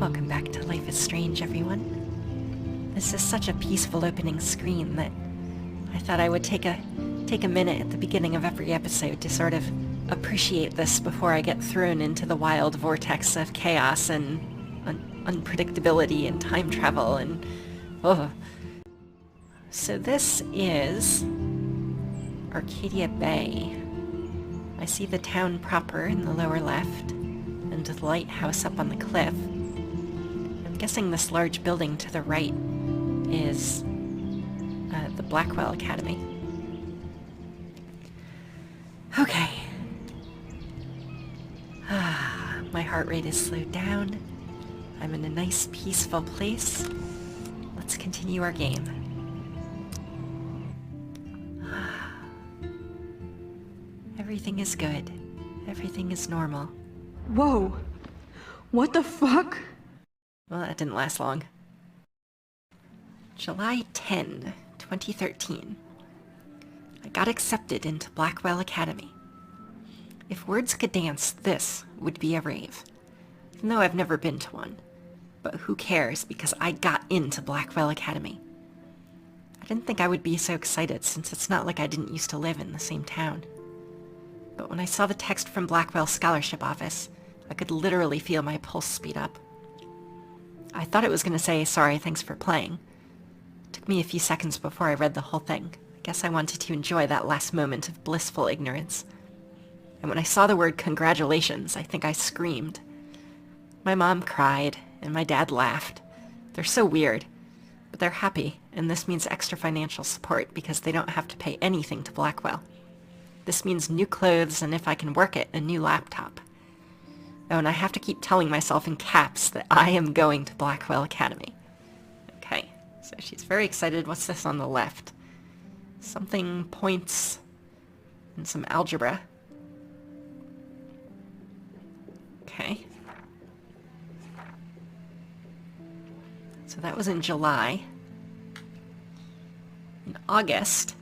Welcome back to Life is Strange, everyone. This is such a peaceful opening screen that I thought I would take a minute at the beginning of every episode to sort of appreciate this before I get thrown into the wild vortex of chaos and unpredictability and time travel and... oh. So this is Arcadia Bay. I see the town proper in the lower left and the lighthouse up on the cliff. I'm guessing this large building to the right is the Blackwell Academy. Okay. My heart rate is slowed down. I'm in a nice, peaceful place. Let's continue our game. Everything is good. Everything is normal. Whoa! What the fuck? Well, that didn't last long. July 10, 2013. I got accepted into Blackwell Academy. If words could dance, this would be a rave. Even though I've never been to one. But who cares, because I got into Blackwell Academy. I didn't think I would be so excited, since it's not like I didn't used to live in the same town. But when I saw the text from Blackwell's scholarship office, I could literally feel my pulse speed up. I thought it was going to say, sorry, thanks for playing. It took me a few seconds before I read the whole thing. I guess I wanted to enjoy that last moment of blissful ignorance. And when I saw the word congratulations, I think I screamed. My mom cried, and my dad laughed. They're so weird, but they're happy, and this means extra financial support because they don't have to pay anything to Blackwell. This means new clothes, and if I can work it, a new laptop. Oh, and I have to keep telling myself in caps that I am going to Blackwell Academy. Okay, so she's very excited. What's this on the left? Something points and some algebra. Okay. So that was in July. In August...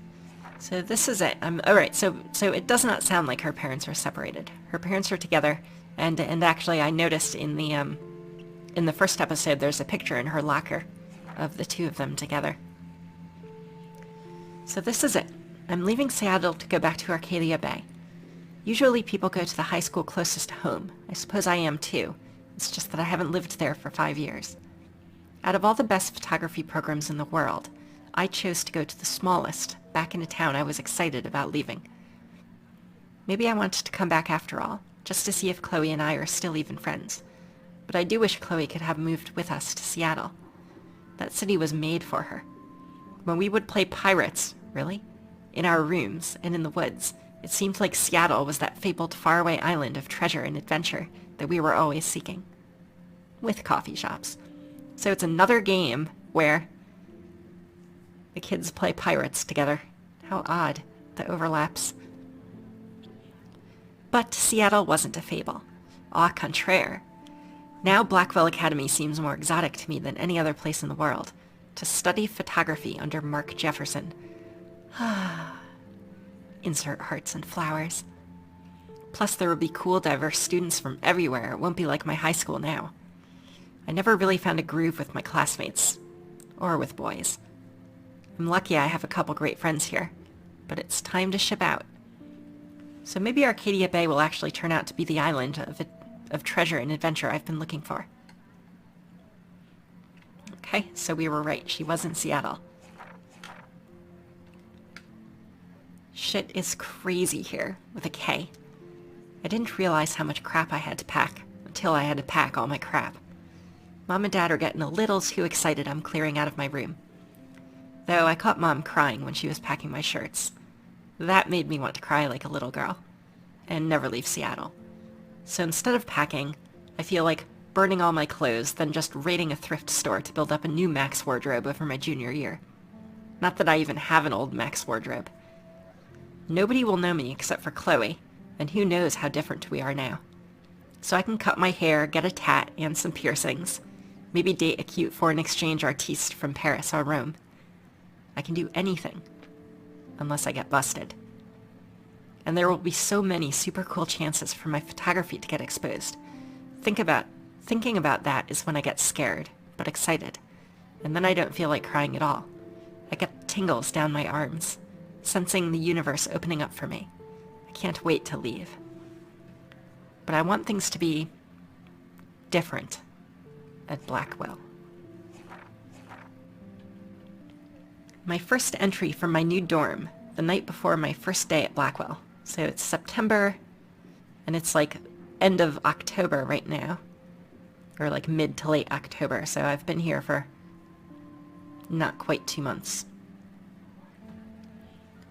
So this is it. Alright, so it does not sound like her parents are separated. Her parents are together, and actually I noticed in the first episode there's a picture in her locker of the two of them together. So this is it. I'm leaving Seattle to go back to Arcadia Bay. Usually people go to the high school closest to home. I suppose I am too. It's just that I haven't lived there for 5 years. Out of all the best photography programs in the world, I chose to go to the smallest, back in a town I was excited about leaving. Maybe I wanted to come back after all, just to see if Chloe and I are still even friends. But I do wish Chloe could have moved with us to Seattle. That city was made for her. When we would play pirates, really? In our rooms and in the woods, it seemed like Seattle was that fabled faraway island of treasure and adventure that we were always seeking. With coffee shops. So it's another game where the kids play pirates together. How odd, the overlaps. But Seattle wasn't a fable. Au contraire. Now Blackwell Academy seems more exotic to me than any other place in the world. To study photography under Mark Jefferson. Insert hearts and flowers. Plus there will be cool, diverse students from everywhere. It won't be like my high school now. I never really found a groove with my classmates. Or with boys. I'm lucky I have a couple great friends here, but it's time to ship out. So maybe Arcadia Bay will actually turn out to be the island of treasure and adventure I've been looking for. Okay, so we were right. She was in Seattle. Shit is crazy here, with a K. I didn't realize how much crap I had to pack, until I had to pack all my crap. Mom and Dad are getting a little too excited I'm clearing out of my room. Though I caught Mom crying when she was packing my shirts. That made me want to cry like a little girl. And never leave Seattle. So instead of packing, I feel like burning all my clothes, then just raiding a thrift store to build up a new Max wardrobe over my junior year. Not that I even have an old Max wardrobe. Nobody will know me except for Chloe, and who knows how different we are now. So I can cut my hair, get a tat, and some piercings. Maybe date a cute foreign exchange artiste from Paris or Rome. I can do anything. Unless I get busted. And there will be so many super cool chances for my photography to get exposed. Think about Thinking about that is when I get scared, but excited. And then I don't feel like crying at all. I get tingles down my arms, sensing the universe opening up for me. I can't wait to leave. But I want things to be different at Blackwell. My first entry from my new dorm, the night before my first day at Blackwell. So it's September, and it's like end of October right now. Or like mid to late October, so I've been here for not quite 2 months.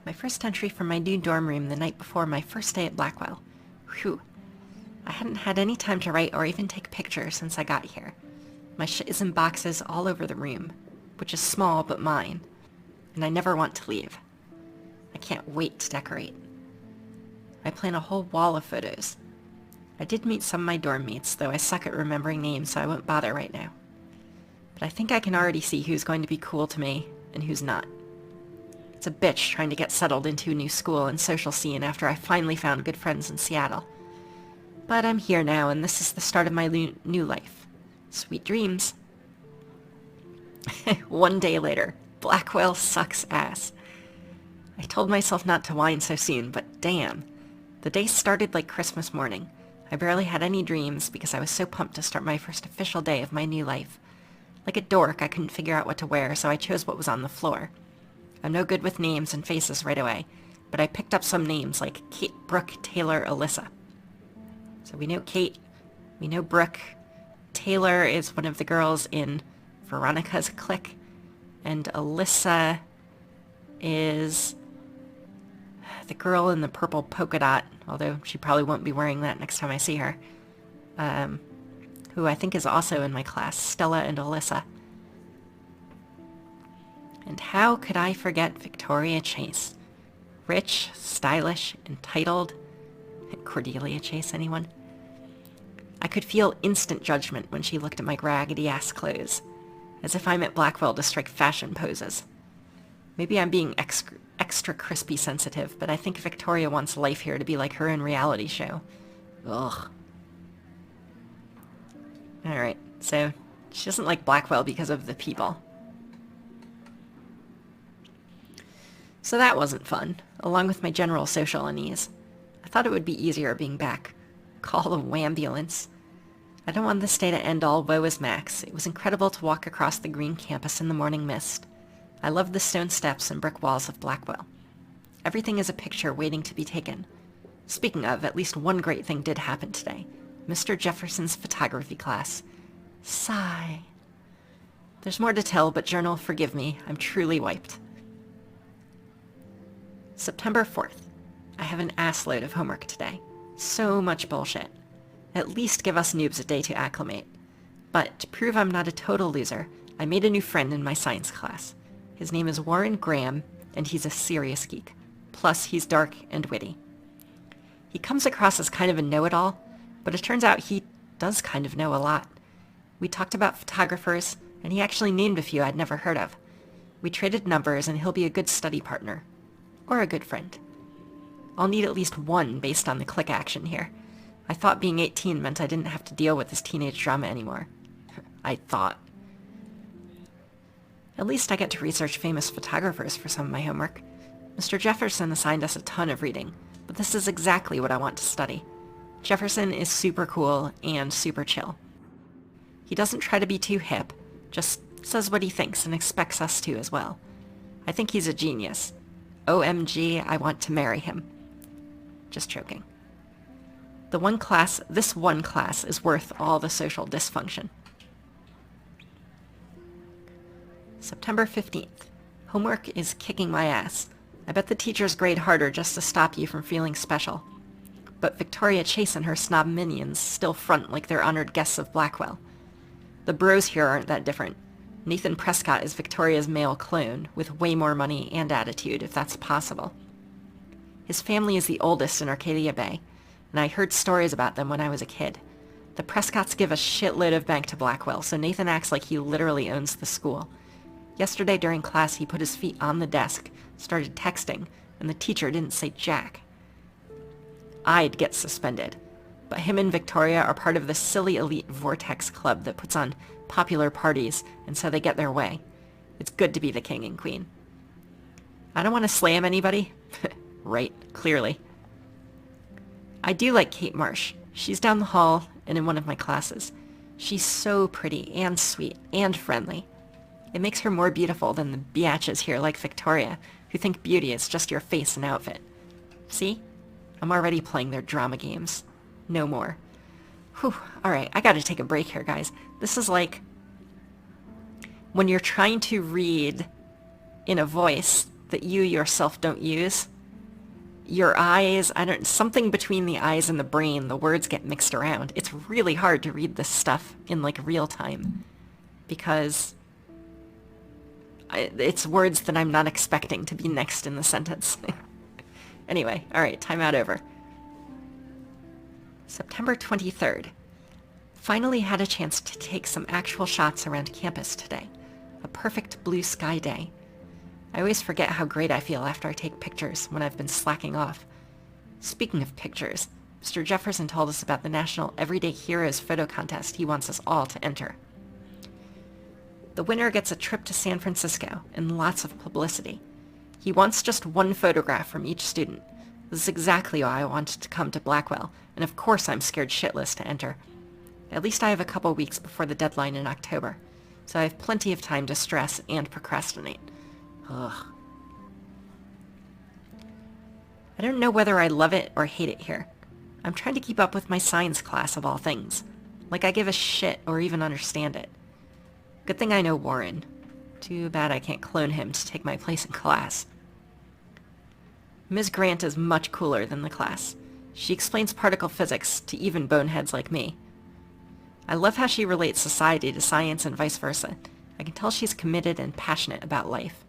My first entry from my new dorm room the night before my first day at Blackwell. Whew. I hadn't had any time to write or even take pictures since I got here. My shit is in boxes all over the room, which is small but mine, and I never want to leave. I can't wait to decorate. I plan a whole wall of photos. I did meet some of my dorm mates, though I suck at remembering names, so I won't bother right now. But I think I can already see who's going to be cool to me and who's not. It's a bitch trying to get settled into a new school and social scene after I finally found good friends in Seattle. But I'm here now, and this is the start of my new life. Sweet dreams. 1 day later, Blackwell sucks ass. I told myself not to whine so soon, but damn. The day started like Christmas morning. I barely had any dreams because I was so pumped to start my first official day of my new life. Like a dork, I couldn't figure out what to wear, so I chose what was on the floor. I'm no good with names and faces right away, but I picked up some names like Kate, Brooke, Taylor, Alyssa. So we know Kate, we know Brooke. Taylor is one of the girls in Veronica's clique, and Alyssa is the girl in the purple polka dot, although she probably won't be wearing that next time I see her, who I think is also in my class, Stella and Alyssa. And how could I forget Victoria Chase? Rich, stylish, entitled. Cordelia Chase, anyone? I could feel instant judgment when she looked at my raggedy-ass clothes, as if I'm at Blackwell to strike fashion poses. Maybe I'm being extra crispy sensitive, but I think Victoria wants life here to be like her own reality show. Ugh. Alright, so she doesn't like Blackwell because of the people. So that wasn't fun, along with my general social unease. I thought it would be easier being back. Call the wambulance. I don't want this day to end all woe is Max. It was incredible to walk across the green campus in the morning mist. I loved the stone steps and brick walls of Blackwell. Everything is a picture waiting to be taken. Speaking of, at least one great thing did happen today. Mr. Jefferson's photography class. Sigh. There's more to tell, but journal, forgive me. I'm truly wiped. September 4th. I have an assload of homework today. So much bullshit. At least give us noobs a day to acclimate. But to prove I'm not a total loser, I made a new friend in my science class. His name is Warren Graham, and he's a serious geek. Plus, he's dark and witty. He comes across as kind of a know-it-all, but it turns out he does kind of know a lot. We talked about photographers, and he actually named a few I'd never heard of. We traded numbers, and he'll be a good study partner. Or a good friend. I'll need at least one based on the click action here. I thought being 18 meant I didn't have to deal with this teenage drama anymore. I thought. At least I get to research famous photographers for some of my homework. Mr. Jefferson assigned us a ton of reading, but this is exactly what I want to study. Jefferson is super cool and super chill. He doesn't try to be too hip, just says what he thinks and expects us to as well. I think he's a genius. OMG, I want to marry him. Just joking. This one class is worth all the social dysfunction. September 15th. Homework is kicking my ass. I bet the teachers grade harder just to stop you from feeling special. But Victoria Chase and her snob minions still front like they're honored guests of Blackwell. The bros here aren't that different. Nathan Prescott is Victoria's male clone, with way more money and attitude, if that's possible. His family is the oldest in Arcadia Bay, and I heard stories about them when I was a kid. The Prescotts give a shitload of bank to Blackwell, so Nathan acts like he literally owns the school. Yesterday during class, he put his feet on the desk, started texting, and the teacher didn't say jack. I'd get suspended. but him and Victoria are part of the silly elite Vortex Club that puts on popular parties, and so they get their way. It's good to be the king and queen. I don't want to slam anybody. Right, clearly. I do like Kate Marsh. She's down the hall and in one of my classes. She's so pretty and sweet and friendly. It makes her more beautiful than the biatches here like Victoria, who think beauty is just your face and outfit. See? I'm already playing their drama games. No more. Whew, alright, I gotta take a break here, guys. This is like when you're trying to read in a voice that you yourself don't use. Your eyes, something between the eyes and the brain, the words get mixed around. It's really hard to read this stuff in like real time because it's words that I'm not expecting to be next in the sentence. Anyway, alright, timeout over. September 23rd. Finally had a chance to take some actual shots around campus today. A perfect blue sky day. I always forget how great I feel after I take pictures when I've been slacking off. Speaking of pictures, Mr. Jefferson told us about the National Everyday Heroes photo contest he wants us all to enter. The winner gets a trip to San Francisco and lots of publicity. He wants just one photograph from each student. This is exactly why I wanted to come to Blackwell, and of course I'm scared shitless to enter. At least I have a couple weeks before the deadline in October, so I have plenty of time to stress and procrastinate. Ugh. I don't know whether I love it or hate it here. I'm trying to keep up with my science class of all things. Like I give a shit or even understand it. Good thing I know Warren. Too bad I can't clone him to take my place in class. Ms. Grant is much cooler than the class. She explains particle physics to even boneheads like me. I love how she relates society to science and vice versa. I can tell she's committed and passionate about life.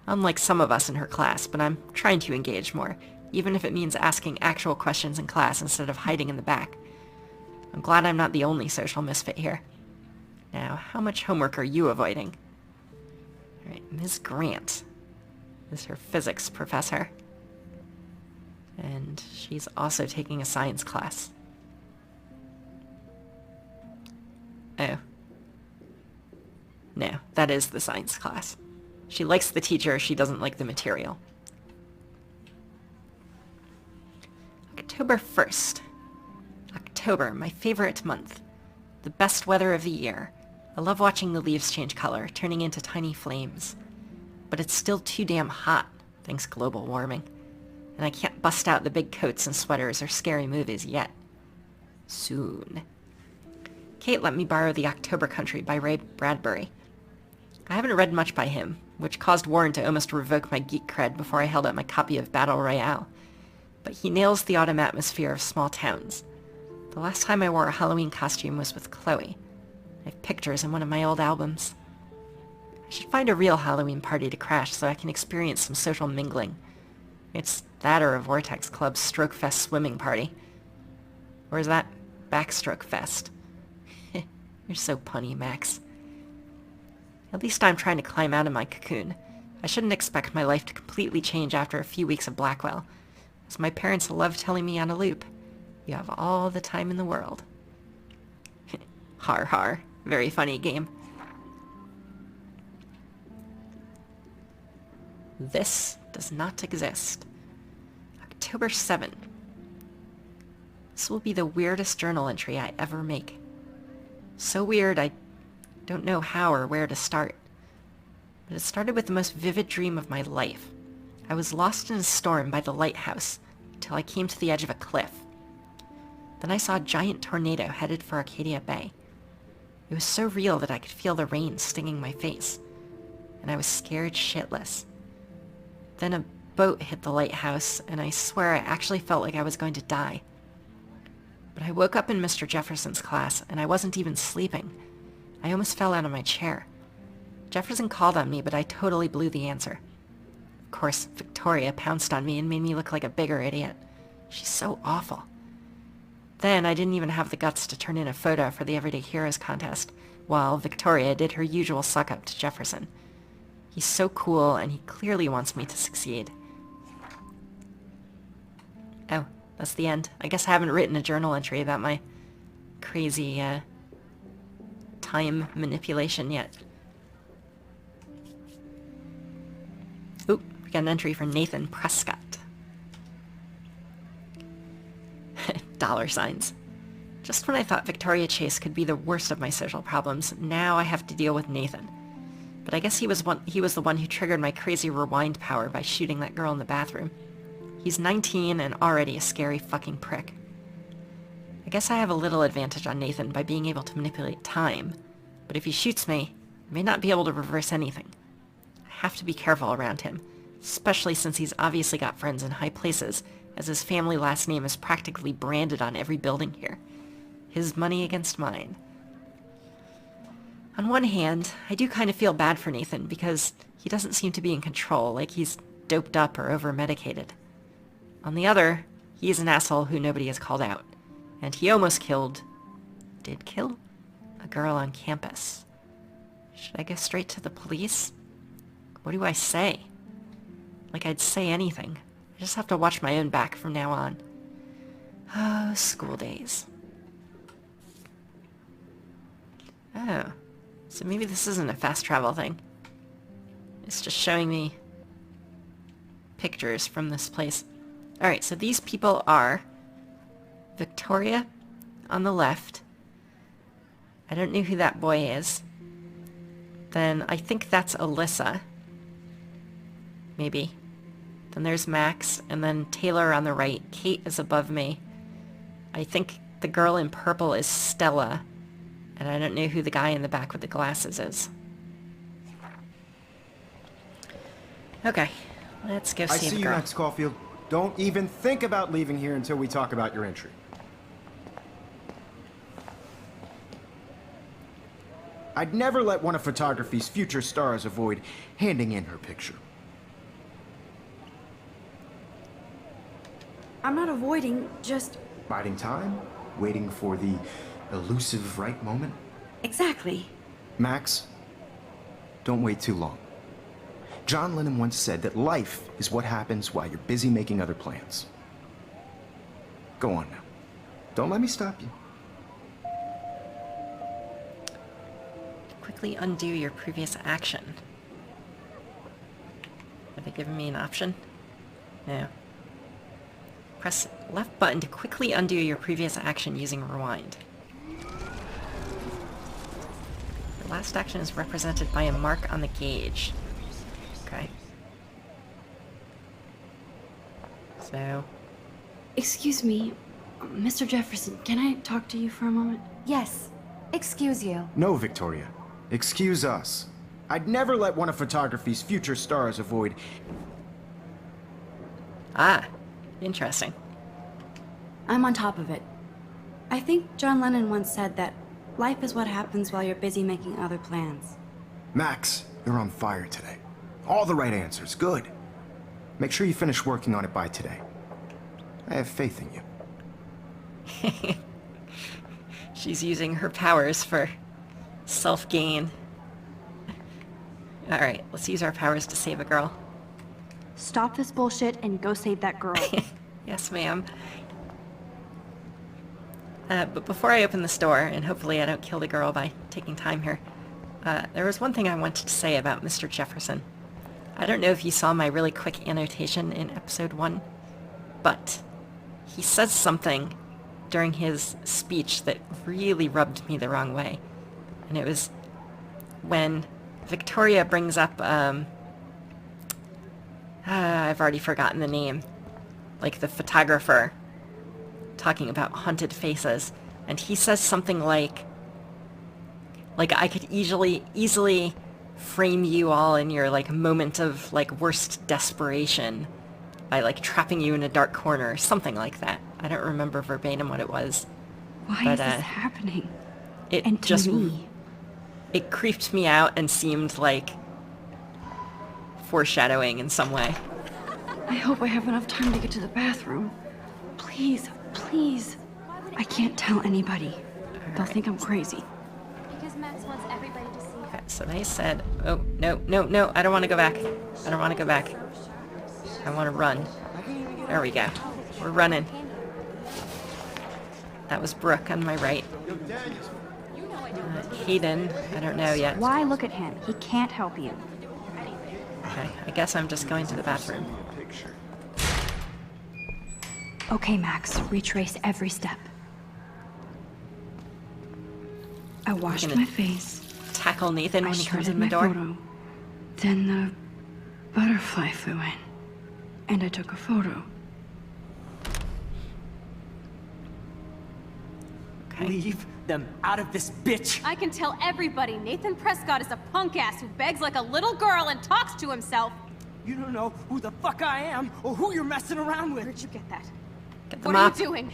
Unlike some of us in her class, but I'm trying to engage more, even if it means asking actual questions in class instead of hiding in the back. I'm glad I'm not the only social misfit here. Now, how much homework are you avoiding? Alright, Ms. Grant is her physics professor. And she's also taking a science class. Oh. No, that is the science class. She likes the teacher, she doesn't like the material. October 1st. October, my favorite month. The best weather of the year. I love watching the leaves change color, turning into tiny flames. But it's still too damn hot, thanks global warming. And I can't bust out the big coats and sweaters or scary movies yet. Soon. Kate let me borrow The October Country by Ray Bradbury. I haven't read much by him, which caused Warren to almost revoke my geek cred before I held out my copy of Battle Royale. But he nails the autumn atmosphere of small towns. The last time I wore a Halloween costume was with Chloe. I have pictures in one of my old albums. I should find a real Halloween party to crash so I can experience some social mingling. It's that or a Vortex Club Stroke Fest swimming party. Or is that Backstroke Fest? You're so punny, Max. At least I'm trying to climb out of my cocoon. I shouldn't expect my life to completely change after a few weeks of Blackwell. As my parents love telling me on a loop, you have all the time in the world. Har har. Very funny game. This does not exist. October 7. This will be the weirdest journal entry I ever make. So weird I don't know how or where to start. But it started with the most vivid dream of my life. I was lost in a storm by the lighthouse until I came to the edge of a cliff. Then I saw a giant tornado headed for Arcadia Bay. It was so real that I could feel the rain stinging my face, and I was scared shitless. Then a boat hit the lighthouse, and I swear I actually felt like I was going to die. But I woke up in Mr. Jefferson's class, and I wasn't even sleeping. I almost fell out of my chair. Jefferson called on me, but I totally blew the answer. Of course, Victoria pounced on me and made me look like a bigger idiot. She's so awful. Then I didn't even have the guts to turn in a photo for the Everyday Heroes contest, while Victoria did her usual suck-up to Jefferson. He's so cool, and he clearly wants me to succeed. Oh, That's the end. I guess I haven't written a journal entry about my crazy, time manipulation yet. Oop, we got an entry from Nathan Prescott. Dollar signs. Just when I thought Victoria Chase could be the worst of my social problems, now I have to deal with Nathan. But I guess he was the one who triggered my crazy rewind power by shooting that girl in the bathroom. He's 19 and already a scary fucking prick. I guess I have a little advantage on Nathan by being able to manipulate time, but if he shoots me, I may not be able to reverse anything. I have to be careful around him, especially since he's obviously got friends in high places, as his family last name is practically branded on every building here. His money against mine. On one hand, I do kind of feel bad for Nathan because he doesn't seem to be in control, like he's doped up or over-medicated. On the other, he is an asshole who nobody has called out. And he almost did kill? A girl on campus. Should I go straight to the police? What do I say? Like I'd say anything. I just have to watch my own back from now on. Oh, school days. Oh. So maybe this isn't a fast travel thing. It's just showing me pictures from this place. Alright, so these people are Victoria on the left. I don't know who that boy is. Then I think that's Alyssa. Maybe. Then there's Max, and then Taylor on the right. Kate is above me. I think the girl in purple is Stella. And I don't know who the guy in the back with the glasses is. Okay, let's go see the girl. I see you, Max Caulfield. Don't even think about leaving here until we talk about your entry. I'd never let one of photography's future stars avoid handing in her picture. I'm not avoiding, just... Biding time? Waiting for the elusive right moment? Exactly. Max, don't wait too long. John Lennon once said that life is what happens while you're busy making other plans. Go on now. Don't let me stop you. Quickly undo your previous action. Are they giving me an option? No. Press left button to quickly undo your previous action using rewind. The last action is represented by a mark on the gauge. Okay. So... Excuse me, Mr. Jefferson, can I talk to you for a moment? Yes. Excuse you. No, Victoria. Excuse us. I'd never let one of photography's future stars avoid... Ah, interesting. I'm on top of it. I think John Lennon once said that life is what happens while you're busy making other plans. Max, you're on fire today. All the right answers. Good. Make sure you finish working on it by today. I have faith in you. She's using her powers for self-gain. Alright, let's use our powers to save a girl. Stop this bullshit and go save that girl. Yes, ma'am. But before I open this door, and hopefully I don't kill the girl by taking time here, there was one thing I wanted to say about Mr. Jefferson. I don't know if you saw my really quick annotation in episode 1, but he says something during his speech that really rubbed me the wrong way. And it was when Victoria brings up, I've already forgotten the name, like the photographer talking about haunted faces, and he says something like I could easily frame you all in your like moment of like worst desperation by like trapping you in a dark corner or something like that. I don't remember verbatim what it was. Why is this happening? It And to just me? it creeped me out and seemed like foreshadowing in some way. I hope I have enough time to get to the bathroom. Please, please. I can't tell anybody. They'll think I'm crazy. Because Max wants everybody to see. Okay, so they said, oh, no, I don't want to go back. I don't want to go back. I want to run. There we go. We're running. That was Brooke on my right. Hayden, I don't know yet. Why look at him? He can't help you. Okay, I guess I'm just going to the bathroom. Okay, Max, retrace every step. I washed gonna my face. Tackle Nathan I when he comes shredded in the my door. photo. Then the butterfly flew in. And I took a photo. Okay. Leave them out of this bitch! I can tell everybody Nathan Prescott is a punk ass who begs like a little girl and talks to himself. You don't know who the fuck I am or who you're messing around with. Where'd you get that? Get the What mop. are you doing?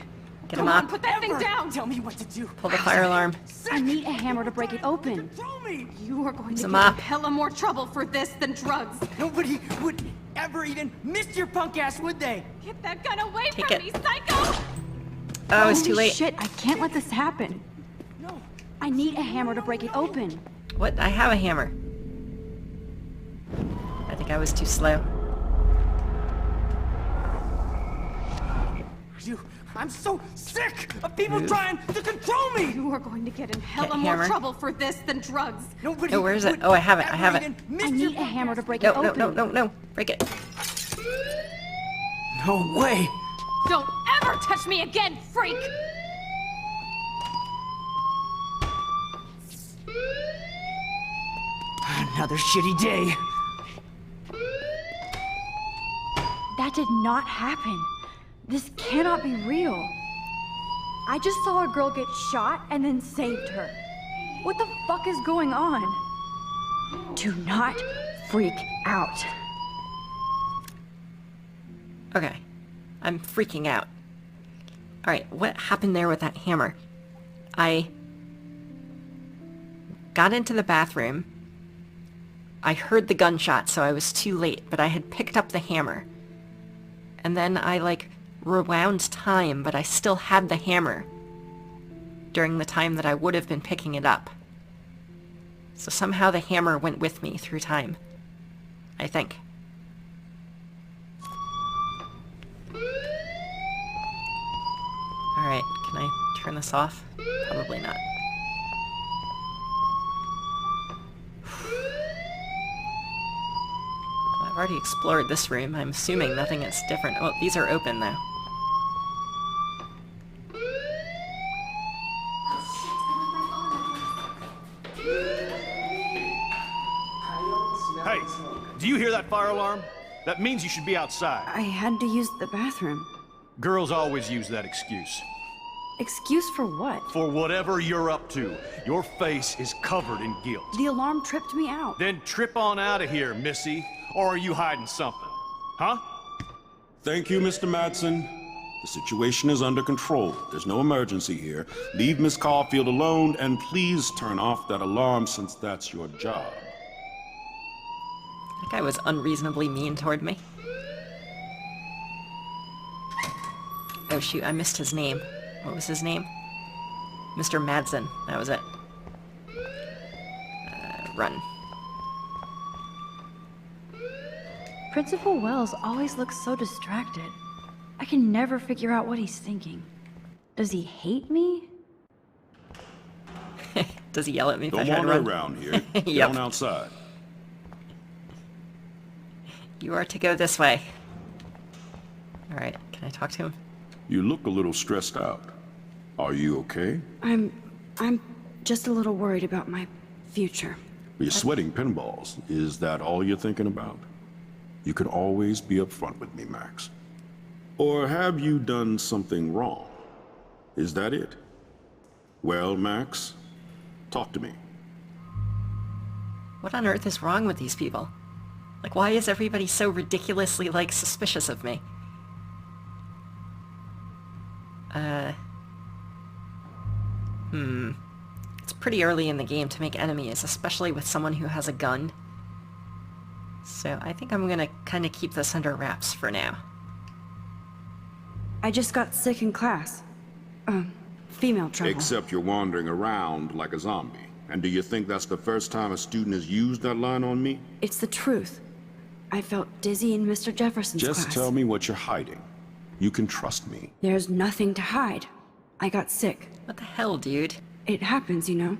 Get Come him on, up. put that thing Ever down! Tell me what to do. Pull the fire alarm. Sick. I need a hammer to break it open. Control me. You are going to Some get in mop. hella more trouble for this than drugs. Nobody would ever even miss your punk ass, would they? Get that gun away Take from it. me, psycho! Oh, it's too Holy late. shit, I can't let this happen. No. I need a hammer to break it open. What? I have a hammer. I think I was too slow. I'm so sick of people Move. trying to control me. You are going to get in hella Get more hammer. trouble for this than drugs. Nobody. Oh, where is it? would Oh, I have it. I ever have it. even miss I your need a punk hammer ass. to break No, it no, open. no, no, no. Break it. No way. Don't ever touch me again, freak! Another shitty day. That did not happen. This cannot be real. I just saw a girl get shot and then saved her. What the fuck is going on? Do not freak out. Okay. I'm freaking out. Alright, what happened there with that hammer? I got into the bathroom. I heard the gunshot, so I was too late, but I had picked up the hammer. And then I, rewound time, but I still had the hammer during the time that I would have been picking it up. So somehow the hammer went with me through time. I think. Alright, can I turn this off? Probably not. Well, I've already explored this room. I'm assuming nothing is different. Oh, these are open though. Hey, do you hear that fire alarm? That means you should be outside. I had to use the bathroom. Girls always use that excuse. Excuse for what? For whatever you're up to, your face is covered in guilt. The alarm tripped me out. Then trip on out of here, Missy. Or are you hiding something? Huh? Thank you, Mr. Madsen. The situation is under control. There's no emergency here. Leave Miss Caulfield alone, and please turn off that alarm since that's your job. That guy was unreasonably mean toward me. Oh shoot, I missed his name. What was his name? Mr. Madsen. That was it. Run. Principal Wells always looks so distracted. I can never figure out what he's thinking. Does he hate me? Does he yell at me if I Don't try to wander run? around here. Get Yep. on outside. You are to go this way. Alright, can I talk to him? You look a little stressed out. Are you okay? I'm just a little worried about my future. You're sweating pinballs. Is that all you're thinking about? You can always be upfront with me, Max. Or have you done something wrong? Is that it? Well, Max, talk to me. What on earth is wrong with these people? Like, why is everybody so ridiculously, suspicious of me? It's pretty early in the game to make enemies, especially with someone who has a gun. So I think I'm gonna kind of keep this under wraps for now. I just got sick in class. Female trouble. Except you're wandering around like a zombie. And do you think that's the first time a student has used that line on me? It's the truth. I felt dizzy in Mr. Jefferson's Just class. tell me what you're hiding. You can trust me. There's nothing to hide. I got sick. What the hell, dude? It happens, you know.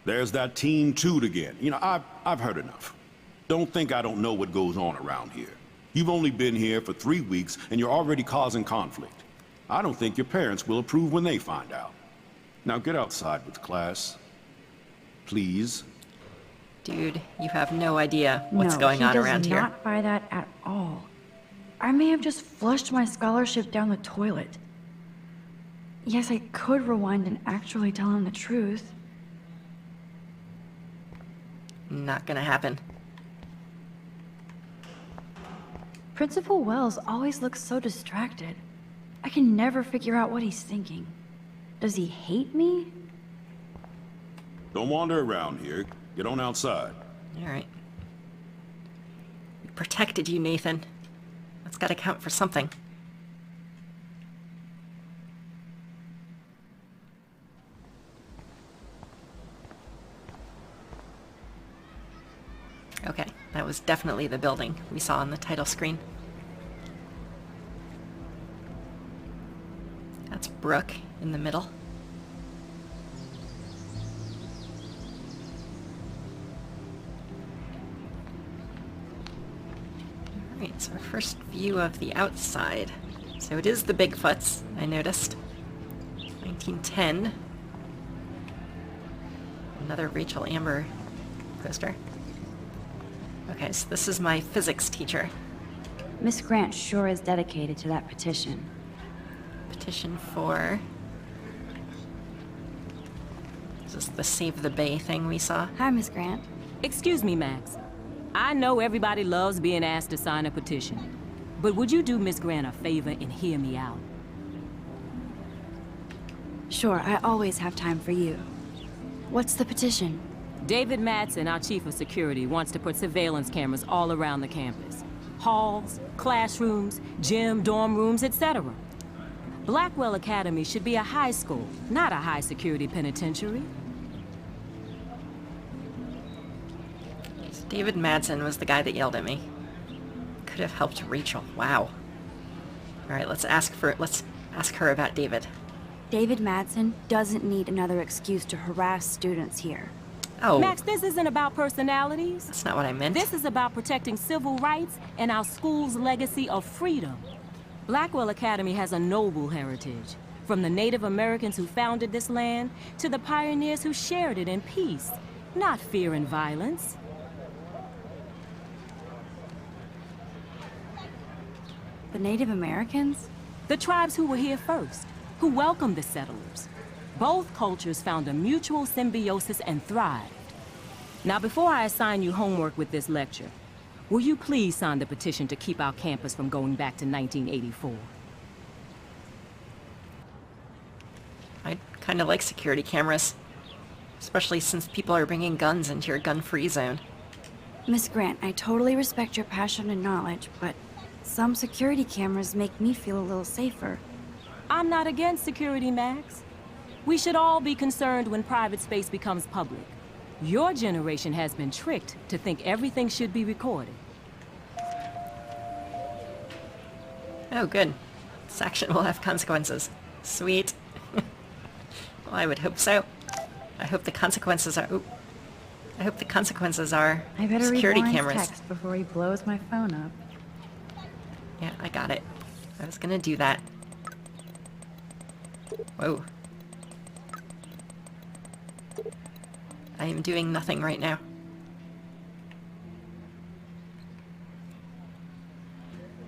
There's that teen toot again. You know, I've heard enough. Don't think I don't know what goes on around here. You've only been here for 3 weeks, and you're already causing conflict. I don't think your parents will approve when they find out. Now get outside with class. Please. Dude, you have no idea what's No, going on around he here. does not buy that at all. I may have just flushed my scholarship down the toilet. Yes, I could rewind and actually tell him the truth. Not gonna happen. Principal Wells always looks so distracted. I can never figure out what he's thinking. Does he hate me? Don't wander around here. Get on outside. Alright. We protected you, Nathan. That's gotta count for something. Okay, that was definitely the building we saw on the title screen. That's Brooke in the middle. Alright, so our first view of the outside. So it is the Bigfoots, I noticed. 1910. Another Rachel Amber poster. Okay, so this is my physics teacher. Miss Grant sure is dedicated to that petition. Petition for... Is this the Save the Bay thing we saw? Hi, Miss Grant. Excuse me, Max. I know everybody loves being asked to sign a petition, but would you do Miss Grant a favor and hear me out? Sure, I always have time for you. What's the petition? David Madsen, our chief of security, wants to put surveillance cameras all around the campus. Halls, classrooms, gym, dorm rooms, etc. Blackwell Academy should be a high school, not a high-security penitentiary. So David Madsen was the guy that yelled at me. Could have helped Rachel. Wow. Alright, let's ask her about David. David Madsen doesn't need another excuse to harass students here. Oh, Max, this isn't about personalities. that's not what I meant. This is about protecting civil rights and our school's legacy of freedom. Blackwell Academy has a noble heritage, from the Native Americans who founded this land to the pioneers who shared it in peace, not fear and violence. The Native Americans? The tribes who were here first, who welcomed the settlers. Both cultures found a mutual symbiosis and thrived. Now, before I assign you homework with this lecture, will you please sign the petition to keep our campus from going back to 1984? I kind of like security cameras, especially since people are bringing guns into your gun-free zone. Miss Grant, I totally respect your passion and knowledge, but some security cameras make me feel a little safer. I'm not against security, Max. We should all be concerned when private space becomes public. Your generation has been tricked to think everything should be recorded. Oh, good. This action will have consequences. Sweet. Well, I would hope so. I hope the consequences are... Oop. I hope the consequences are I better security read cameras. Warren's text before he blows my phone up. Yeah, I got it. I was gonna do that. Whoa. I am doing nothing right now.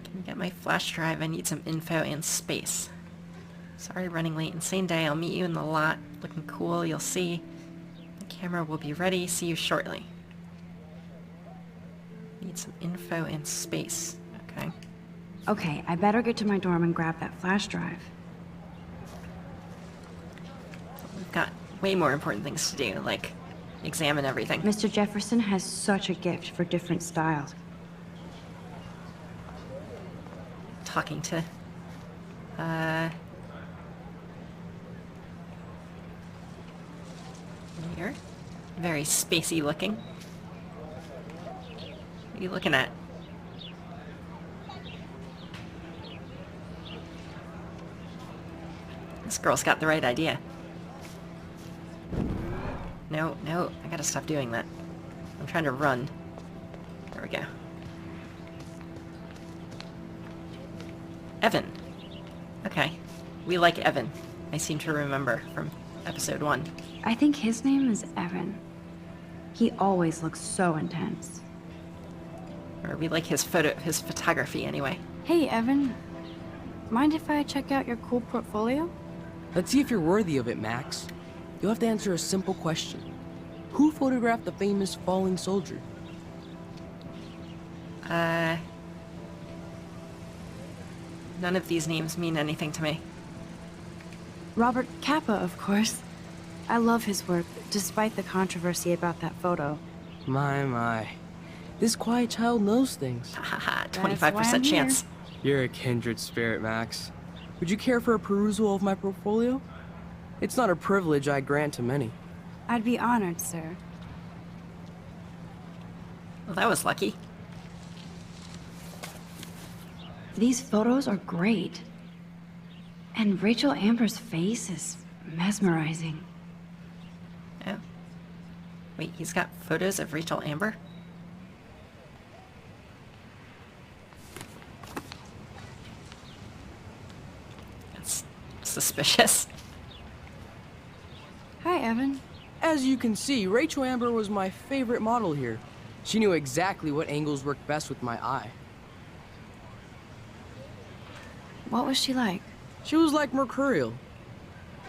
Can you get my flash drive? I need some info and space. Sorry, running late. Insane day. I'll meet you in the lot. Looking cool, you'll see. The camera will be ready. See you shortly. Need some info and space. Okay. Okay, I better get to my dorm and grab that flash drive. We've got way more important things to do, like examine everything. Mr. Jefferson has such a gift for different styles. Talking to... Here. Very spacey looking. What are you looking at? This girl's got the right idea. No, no, I gotta stop doing that. I'm trying to run. There we go. Evan. Okay. We like Evan. I seem to remember from episode 1. I think his name is Evan. He always looks so intense. Or we like his photography anyway. Hey, Evan. Mind if I check out your cool portfolio? Let's see if you're worthy of it, Max. You'll have to answer a simple question. Who photographed the famous falling soldier? None of these names mean anything to me. Robert Capa, of course. I love his work, despite the controversy about that photo. My. This quiet child knows things. Haha, That's why I'm 25% here. chance. You're a kindred spirit, Max. Would you care for a perusal of my portfolio? It's not a privilege I grant to many. I'd be honored, sir. Well, that was lucky. These photos are great. And Rachel Amber's face is mesmerizing. Oh. Wait, he's got photos of Rachel Amber? That's suspicious. Hi, Evan. As you can see, Rachel Amber was my favorite model here. She knew exactly what angles worked best with my eye. What was she like? She was like mercurial.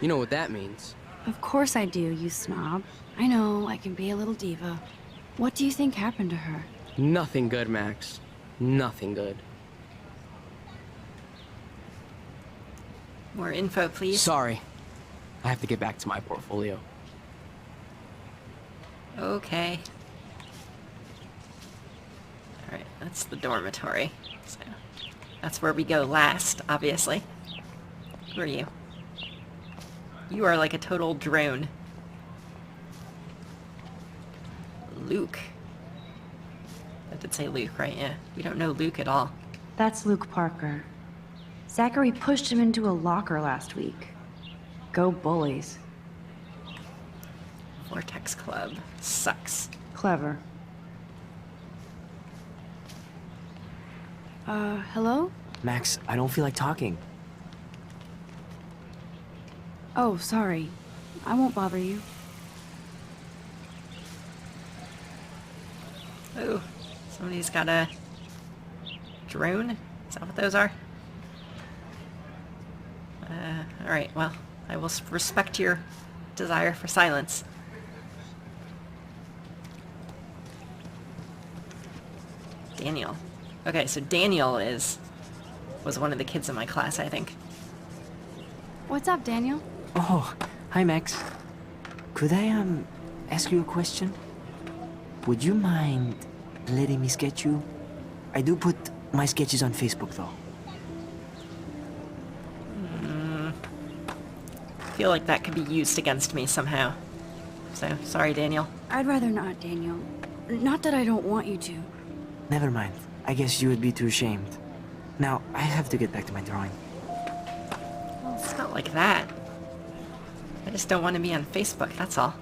You know what that means. Of course I do, you snob. I know, I can be a little diva. What do you think happened to her? Nothing good, Max. Nothing good. More info, please. Sorry. I have to get back to my portfolio. Okay. Alright, that's the dormitory. So, that's where we go last, obviously. Who are you? You are like a total drone. Luke. I did say Luke, right? Yeah. We don't know Luke at all. That's Luke Parker. Zachary pushed him into a locker last week. Go bullies. Vortex Club. Sucks. Clever. Hello? Max, I don't feel like talking. Oh, sorry. I won't bother you. Oh, somebody's got a drone? Is that what those are? Alright, well, I will respect your desire for silence. Daniel. Okay, so Daniel was one of the kids in my class, I think. What's up, Daniel? Oh, hi Max. Could I, ask you a question? Would you mind letting me sketch you? I do put my sketches on Facebook, though. I feel like that could be used against me somehow. So, sorry, Daniel. I'd rather not, Daniel. Not that I don't want you to. Never mind. I guess you would be too ashamed. Now, I have to get back to my drawing. Well, it's not like that. I just don't want to be on Facebook, that's all.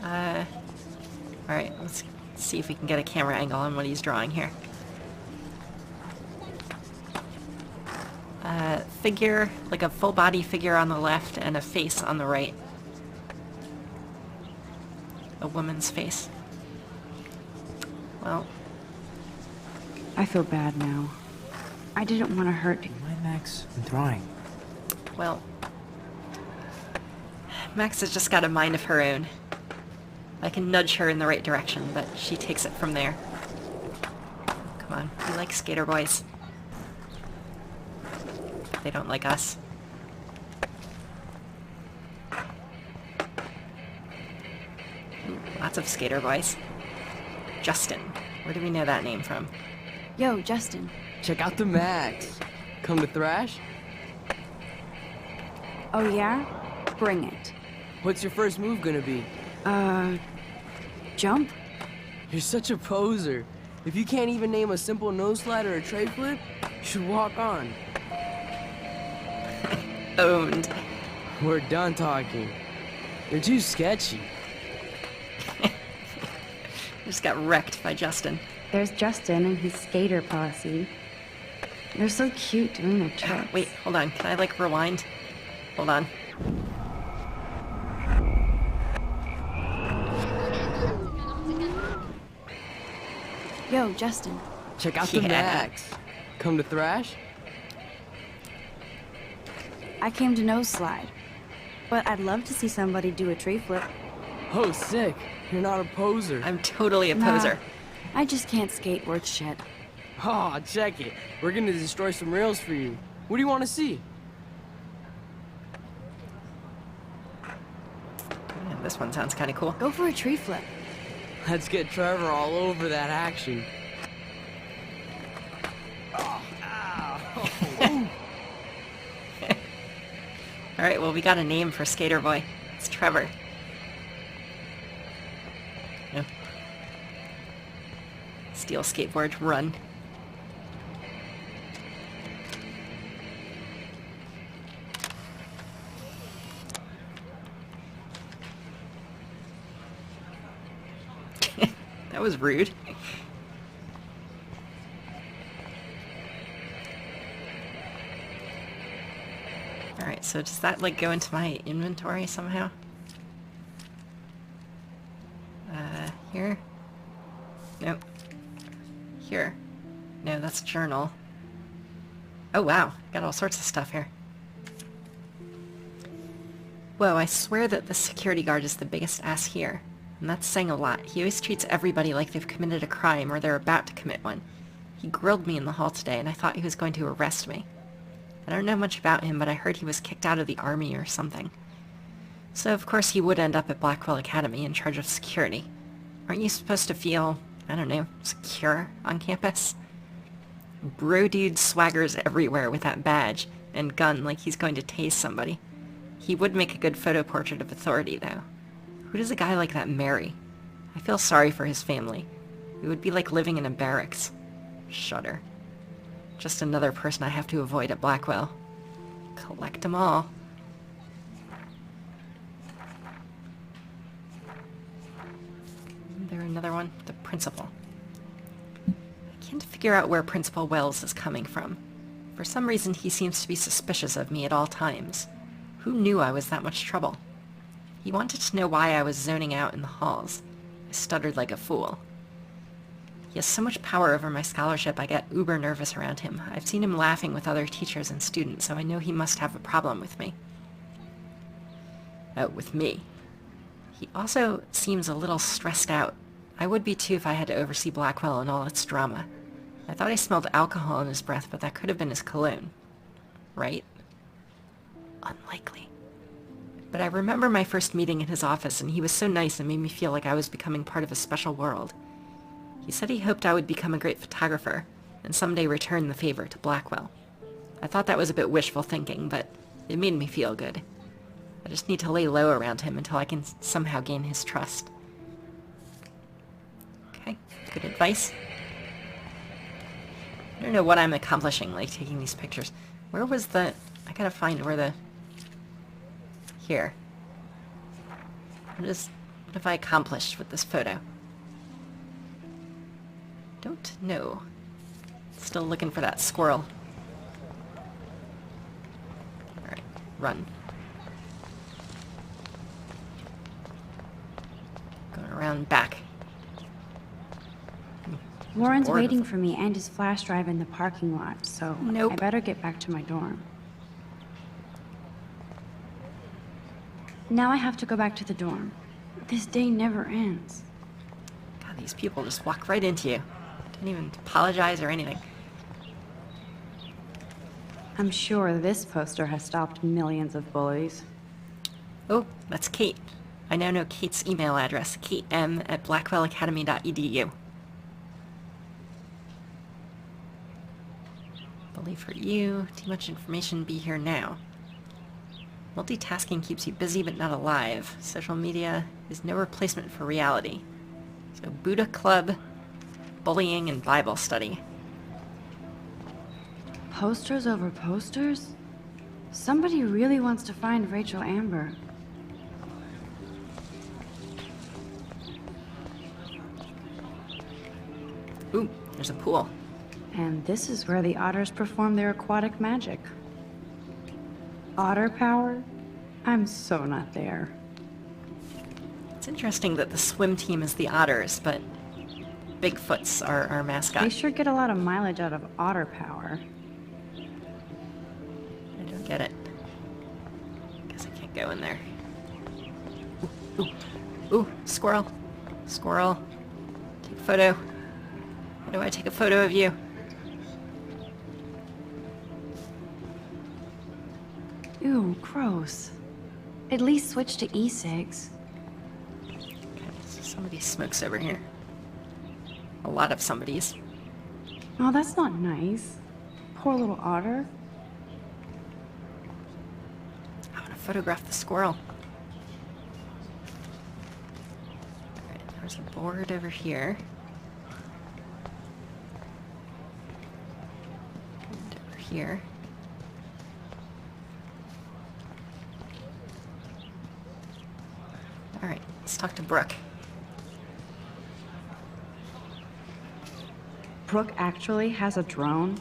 Alright, let's see if we can get a camera angle on what he's drawing here. Figure, like a full body figure on the left and a face on the right. A woman's face. Well, I feel bad now. I didn't want to hurt you. Mind, Max? I'm drawing. well... Max has just got a mind of her own. I can nudge her in the right direction, but she takes it from there. Come on, we like skater boys. They don't like us. Ooh, lots of skater boys. Justin. Where do we know that name from? Yo, Justin. Check out the Max. Come to thrash? Oh, yeah? Bring it. What's your first move gonna be? Jump? You're such a poser. If you can't even name a simple nose slide or a tray flip, you should walk on. Owned. We're done talking. You're too sketchy. Just got wrecked by Justin. There's Justin and his skater posse. They're so cute doing their tricks. Wait, hold on. Can I, like, rewind? Hold on. Yo, Justin. Check out the Yeah. Max. Come to thrash? I came to nose slide. But I'd love to see somebody do a tree flip. Oh, sick. You're not a poser. I'm totally a Nah, poser. I just can't skate worth shit. Oh, check it. We're gonna destroy some rails for you. What do you want to see? Yeah, this one sounds kind of cool. Go for a tree flip. Let's get Trevor all over that action. All right, well, we got a name for Skater Boy. It's Trevor. Yeah. Steel skateboard, run. That was rude. Alright, so does that, like, go into my inventory somehow? Here? Nope. Here. No, that's journal. Oh, wow. Got all sorts of stuff here. Whoa, I swear that the security guard is the biggest ass here. And that's saying a lot. He always treats everybody like they've committed a crime or they're about to commit one. He grilled me in the hall today, and I thought he was going to arrest me. I don't know much about him, but I heard he was kicked out of the army or something. So of course he would end up at Blackwell Academy in charge of security. Aren't you supposed to feel, I don't know, secure on campus? Bro dude swaggers everywhere with that badge and gun like he's going to tase somebody. He would make a good photo portrait of authority, though. Who does a guy like that marry? I feel sorry for his family. It would be like living in a barracks. Shudder. Just another person I have to avoid at Blackwell. Collect them all. There another one? The principal. I can't figure out where Principal Wells is coming from. For some reason he seems to be suspicious of me at all times. Who knew I was that much trouble? He wanted to know why I was zoning out in the halls. I stuttered like a fool. He has so much power over my scholarship, I get uber nervous around him. I've seen him laughing with other teachers and students, so I know he must have a problem with me. Oh, with me. He also seems a little stressed out. I would be too if I had to oversee Blackwell and all its drama. I thought I smelled alcohol in his breath, but that could have been his cologne. Right? Unlikely. But I remember my first meeting in his office, and he was so nice and made me feel like I was becoming part of a special world. He said he hoped I would become a great photographer, and someday return the favor to Blackwell. I thought that was a bit wishful thinking, but it made me feel good. I just need to lay low around him until I can somehow gain his trust. Okay, good advice. I don't know what I'm accomplishing, like, taking these pictures. Where was the... I gotta find where the... Here. What have I accomplished with this photo? Don't know. Still looking for that squirrel. Alright, run. Going around back. Warren's Bored of waiting them. for me and his flash drive in the parking lot, so Nope. I better get back to my dorm. Now I have to go back to the dorm. This day never ends. God, these people just walk right into you. Didn't even apologize or anything. I'm sure this poster has stopped millions of bullies. Oh, that's Kate. I now know Kate's email address, katem@blackwellacademy.edu. Bully for you. Too much information, be here now. Multitasking keeps you busy but not alive. Social media is no replacement for reality. So Buddha Club, bullying, and Bible study. Posters over posters? Somebody really wants to find Rachel Amber. Ooh, there's a pool. And this is where the otters perform their aquatic magic. Otter power? I'm so not there. It's interesting that the swim team is the otters, but Bigfoot's our mascot. They sure get a lot of mileage out of otter power. I don't get it. Guess I can't go in there. Ooh, ooh, ooh, squirrel. Squirrel. Take a photo. How do I take a photo of you? Ew, gross. At least switch to e-cigs. Okay, so somebody smokes over here. A lot of somebody's. Oh, that's not nice. Poor little otter. I want to photograph the squirrel. Alright, there's a board over here. And over here. Alright, let's talk to Brooke. Brooke actually has a drone?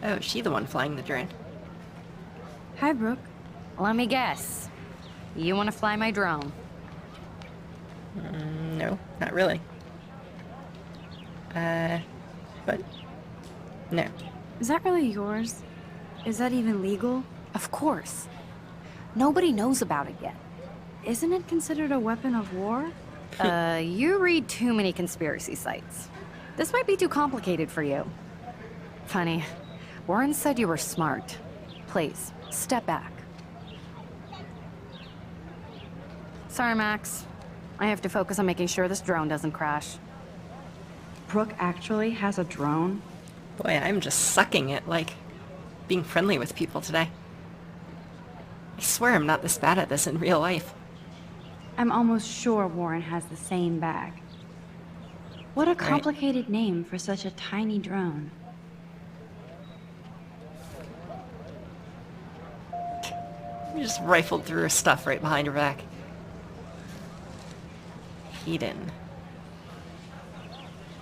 Oh, is she the one flying the drone? Hi, Brooke. Let me guess. You want to fly my drone? No, not really. But no. Is that really yours? Is that even legal? Of course. Nobody knows about it yet. Isn't it considered a weapon of war? You read too many conspiracy sites. This might be too complicated for you. Funny. Warren said you were smart. Please, step back. Sorry, Max. I have to focus on making sure this drone doesn't crash. Brooke actually has a drone? Boy, I'm just sucking at, like, being friendly with people today. I swear I'm not this bad at this in real life. I'm almost sure Warren has the same bag. What a complicated name for such a tiny drone. You just rifled through her stuff right behind her back. Hayden.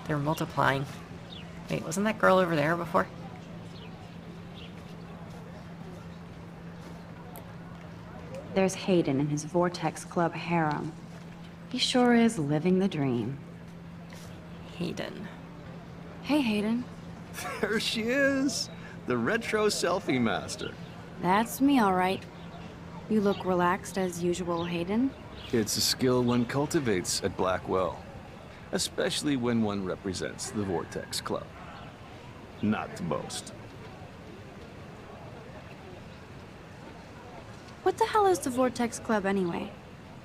They're multiplying. Wait, wasn't that girl over there before? There's Hayden and his Vortex Club harem. He sure is living the dream. Hayden. Hey, Hayden. There she is, the retro selfie master. That's me, all right. You look relaxed as usual, Hayden. It's a skill one cultivates at Blackwell, especially when one represents the Vortex Club. Not to boast. What the hell is the Vortex Club anyway?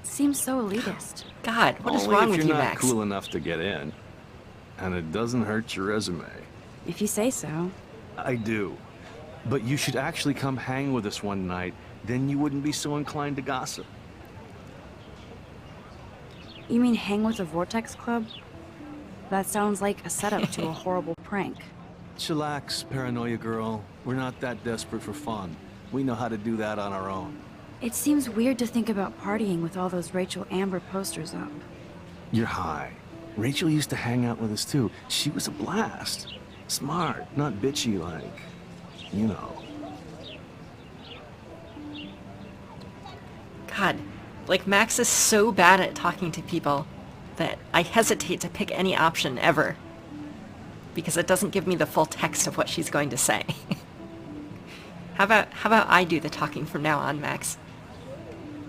Seems so elitist. God, what is Only wrong if with you're you, not Max? cool enough to get in. And it doesn't hurt your resume. If you say so. I do. But you should actually come hang with us one night, then you wouldn't be so inclined to gossip. You mean hang with the Vortex Club? That sounds like a setup to a horrible prank. Chillax, paranoia girl. We're not that desperate for fun. We know how to do that on our own. It seems weird to think about partying with all those Rachel Amber posters up. You're high. Rachel used to hang out with us too. She was a blast. Smart, not bitchy like, you know. God, like Max is so bad at talking to people that I hesitate to pick any option ever. Because it doesn't give me the full text of what she's going to say. How about I do the talking from now on, Max?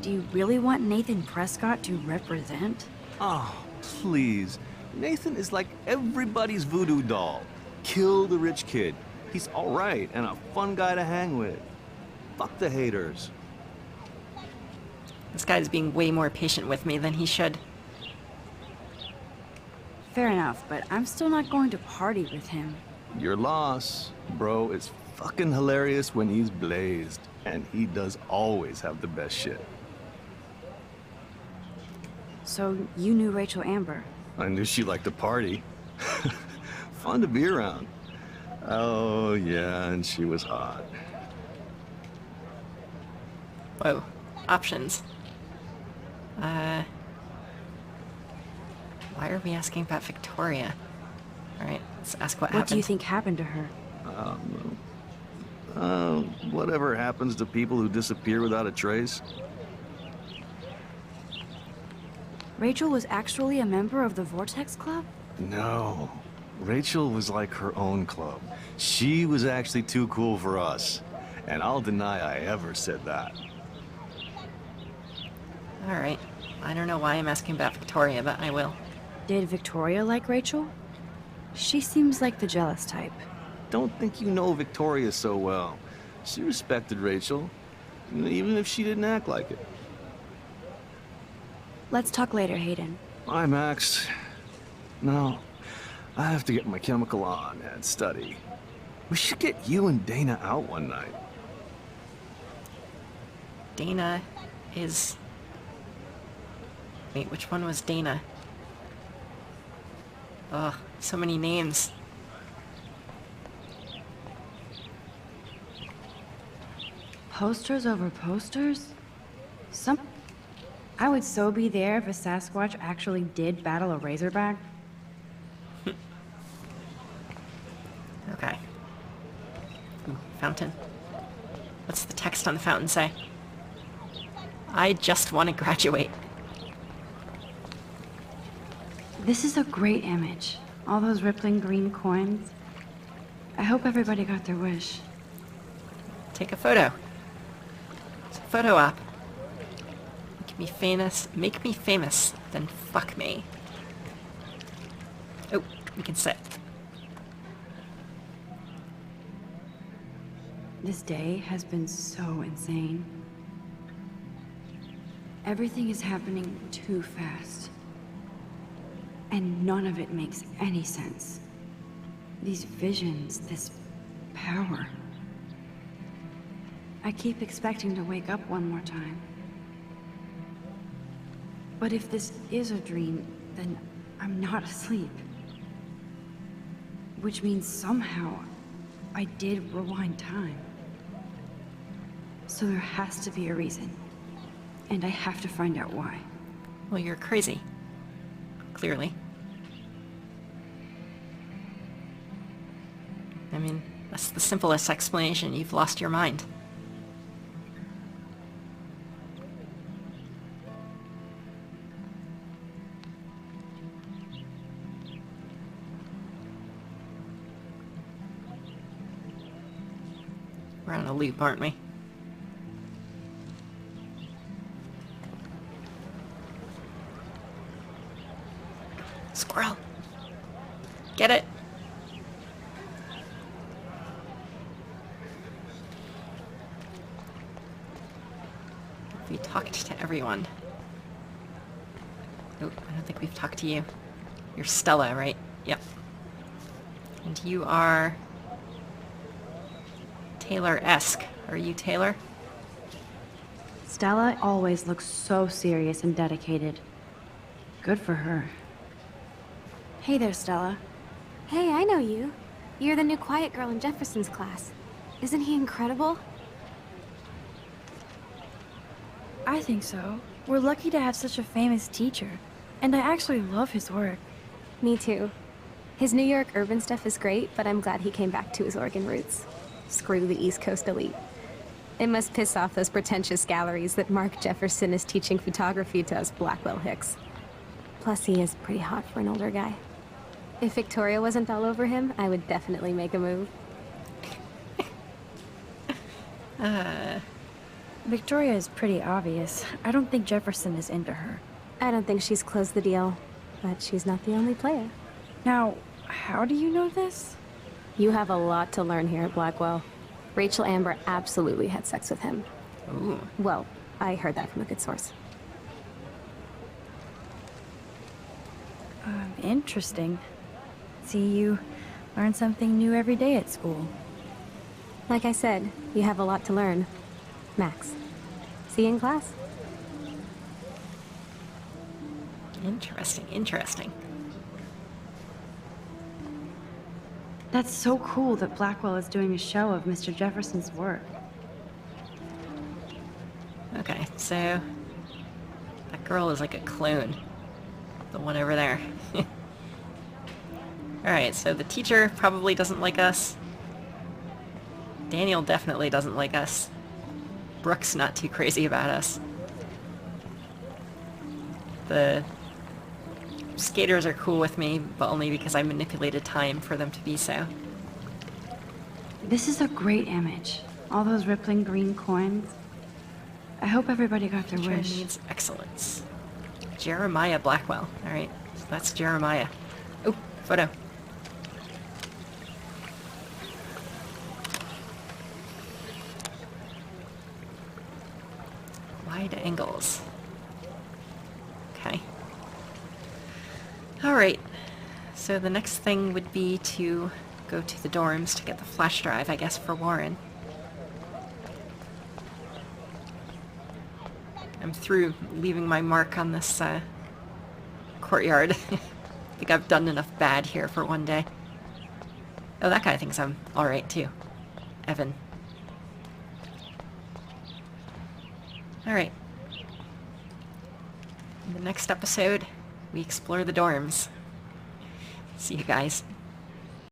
Do you really want Nathan Prescott to represent? Oh, please. Nathan is like everybody's voodoo doll. Kill the rich kid. He's all right and a fun guy to hang with. Fuck the haters. This guy's being way more patient with me than he should. Fair enough, but I'm still not going to party with him. Your loss. Bro is fucking hilarious when he's blazed. And he does always have the best shit. So you knew Rachel Amber? I knew she liked to party. Fun to be around. Oh, yeah, and she was hot. options. Why are we asking about Victoria? Alright, let's ask what happened. What do you think happened to her? Whatever happens to people who disappear without a trace. Rachel was actually a member of the Vortex Club? No. Rachel was like her own club. She was actually too cool for us. And I'll deny I ever said that. Alright. I don't know why I'm asking about Victoria, but I will. Did Victoria like Rachel? She seems like the jealous type. Don't think you know Victoria so well. She respected Rachel, even if she didn't act like it. Let's talk later, Hayden. Bye, Max. No, I have to get my chemical on and study. We should get you and Dana out one night. Dana is... Wait, which one was Dana? Ugh, so many names. Posters over posters? I would so be there if a Sasquatch actually did battle a Razorback. Okay. Ooh, fountain. What's the text on the fountain say? I just want to graduate. This is a great image. All those rippling green coins. I hope everybody got their wish. Take a photo. It's a photo op. Make me famous, then fuck me. Oh, we can sit. This day has been so insane. Everything is happening too fast. And none of it makes any sense. These visions, this power. I keep expecting to wake up one more time. But if this is a dream, then I'm not asleep. Which means somehow I did rewind time. So there has to be a reason. And I have to find out why. Well, you're crazy. Clearly. I mean, that's the simplest explanation. You've lost your mind. We're on a loop, aren't we? Squirrel! Get it! We talked to everyone. Oh, I don't think we've talked to you. You're Stella, right? Yep. And you are... Taylor-esque. Are you Taylor? Stella always looks so serious and dedicated. Good for her. Hey there, Stella. Hey, I know you. You're the new quiet girl in Jefferson's class. Isn't he incredible? I think so. We're lucky to have such a famous teacher. And I actually love his work. Me too. His New York urban stuff is great, but I'm glad he came back to his Oregon roots. Screw the East Coast elite. It must piss off those pretentious galleries that Mark Jefferson is teaching photography to us Blackwell Hicks. Plus, he is pretty hot for an older guy. If Victoria wasn't all over him, I would definitely make a move. Victoria is pretty obvious. I don't think Jefferson is into her. I don't think she's closed the deal, but she's not the only player. Now, how do you know this? You have a lot to learn here at Blackwell. Rachel Amber absolutely had sex with him. Ooh. Well, I heard that from a good source. Interesting. See, you learn something new every day at school. Like I said, you have a lot to learn. Max, see you in class. Interesting, interesting. That's so cool that Blackwell is doing a show of Mr. Jefferson's work. Okay, so... That girl is like a clone. The one over there. Alright, so the teacher probably doesn't like us. Daniel definitely doesn't like us. Brooke's not too crazy about us. The skaters are cool with me, but only because I manipulated time for them to be so. This is a great image. All those rippling green coins. I hope everybody got their Teacher wish. needs excellence. Jeremiah Blackwell. Alright, so that's Jeremiah. Oh, photo. Wide angles. Okay. Alright, so the next thing would be to go to the dorms to get the flash drive, I guess, for Warren. I'm through leaving my mark on this courtyard. I think I've done enough bad here for one day. Oh, that guy thinks I'm alright too. Evan. Alright. In the next episode, we explore the dorms. See you guys.